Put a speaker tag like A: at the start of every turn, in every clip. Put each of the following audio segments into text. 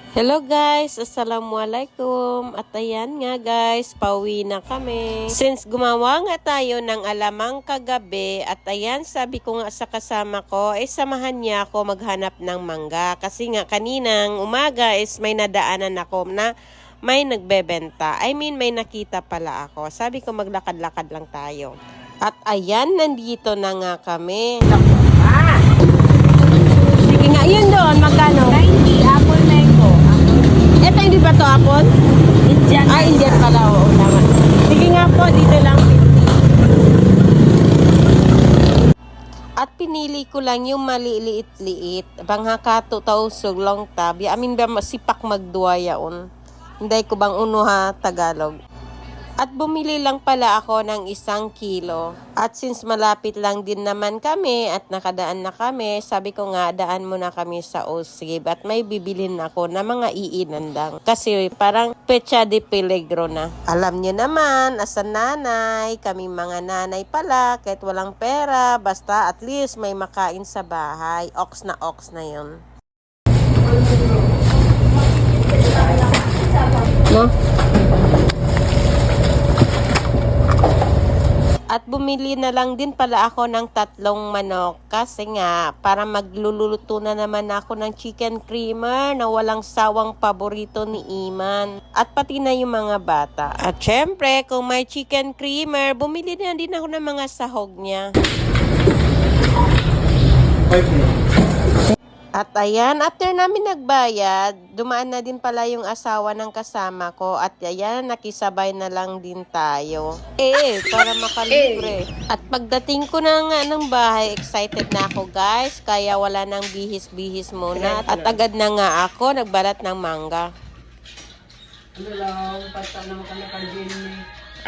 A: Hello guys, assalamualaikum. At ayan nga guys, pauwi na kami. Since gumawa nga tayo ng alamang kagabi, at ayan sabi ko nga sa kasama ko, samahan niya ako maghanap ng mangga. Kasi nga kaninang umaga may nadaanan ako na may nagbebenta. May nakita pala ako. Sabi ko maglakad-lakad lang tayo. At ayan, nandito na nga kami. Sige nga, yun doon, magkano?
B: 90, apple mango.
A: Ito hindi ba to apple?
B: Indian.
A: Indian pala. Oo, tama. Sige nga po, dito lang 50. At pinili ko lang yung maliliit-liit. Bangha ka 2,000 long tab. Ba masipak magduwa yaon. Hindi ko bang unuha Tagalog. At bumili lang pala ako ng 1 kilo. At since malapit lang din naman kami at nakadaan na kami, sabi ko nga daan muna kami sa Osib at may bibilhin ako na mga iinandang. Kasi parang pecha de peligro na. Alam niyo naman, as a nanay, kami mga nanay pala, kahit walang pera, basta at least may makain sa bahay. Ox na yun. No? At bumili na lang din pala ako ng 3 manok kasi nga para magluluto na naman ako ng chicken creamer na walang sawang paborito ni Iman. At pati na yung mga bata. At syempre, kung may chicken creamer, bumili na din ako ng mga sahog niya. At ayan, after namin nagbayad, dumaan na din pala yung asawa ng kasama ko. At ayan, nakisabay na lang din tayo. Para makalibre. At pagdating ko na nga ng bahay, excited na ako guys. Kaya wala nang bihis-bihis muna. At agad na nga ako, nagbalat ng mangga.
B: Ano lang, pasta naman ka nakagin ni.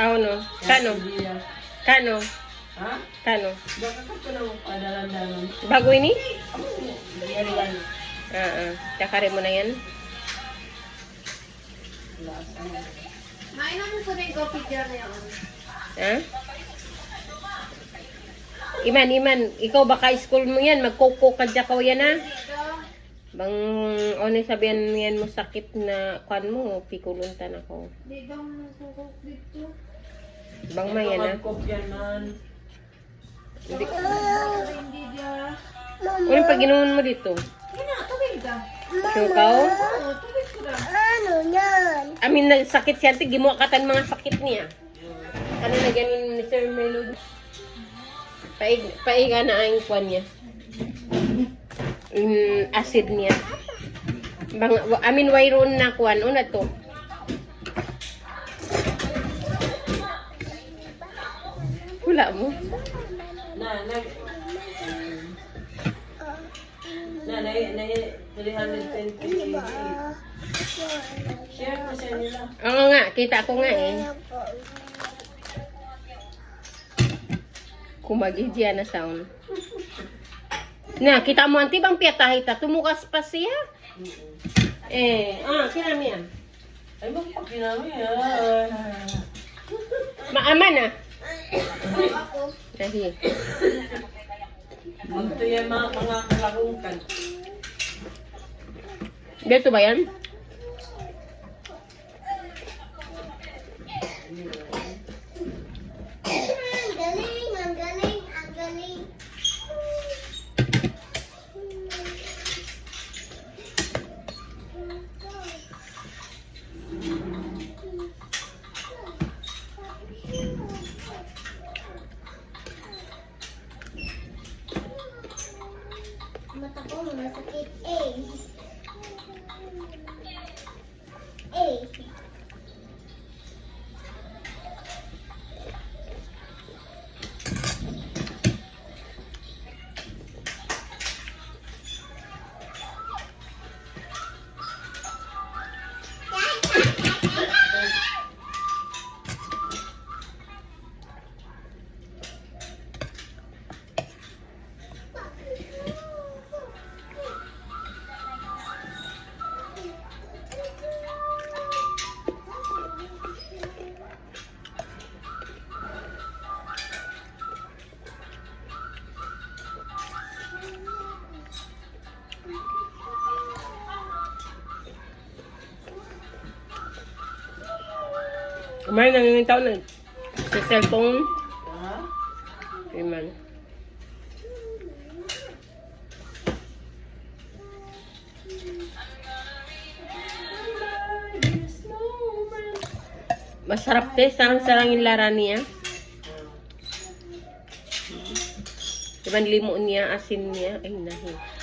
A: No? Kano? Kano?
B: Ha?
A: Kano?
B: Bakit ko na padalan-dalan?
A: Bago ini?
B: Yan.
A: Kakari mo na yan?
B: Mainom mo ko na yung coffee jar na yan.
A: Ha? Iman, ikaw baka school mo yan, magkoko ka dyan ko yan ha? Bang, sabihan mo yan mo sakit na kwan mo, pikuluntan ako.
B: Di bang sukok dito?
A: Bang may yan ha?
B: Magkopyan man.
A: Hindi.
B: Hindi dyan.
A: Uling pag inuman mo dito?
B: Tubig ka.
A: Sure ka o?
B: Oo, tubig ko na.
A: Nagsakit siya, gimuha katan mga sakit niya. Ano na ganun ni Sir Melody? Paiga na ang kwan niya. Acid niya. Wayroon na kwan. Una to. Wala mo?
B: Na 320. Share ko sa nila.
A: Oo nga, kita ko nga eh. Kumagidya na sound. Na, kita mo anti bang piyatahita, tumukas pa siya? Kinami yan.
B: Ay, magpakinami yan.
A: Maama na. Dahil.
B: Ito yan mga kalahungkan.
A: Dito ba yan?
C: Ang galing. Mata ko masakit.
A: Kamay nangingintaw na sa cellphone.
B: Ha?
A: Iman. Masarap te, sarang-sarang yung lara niya. Diba limo niya, asin niya, ay nahi.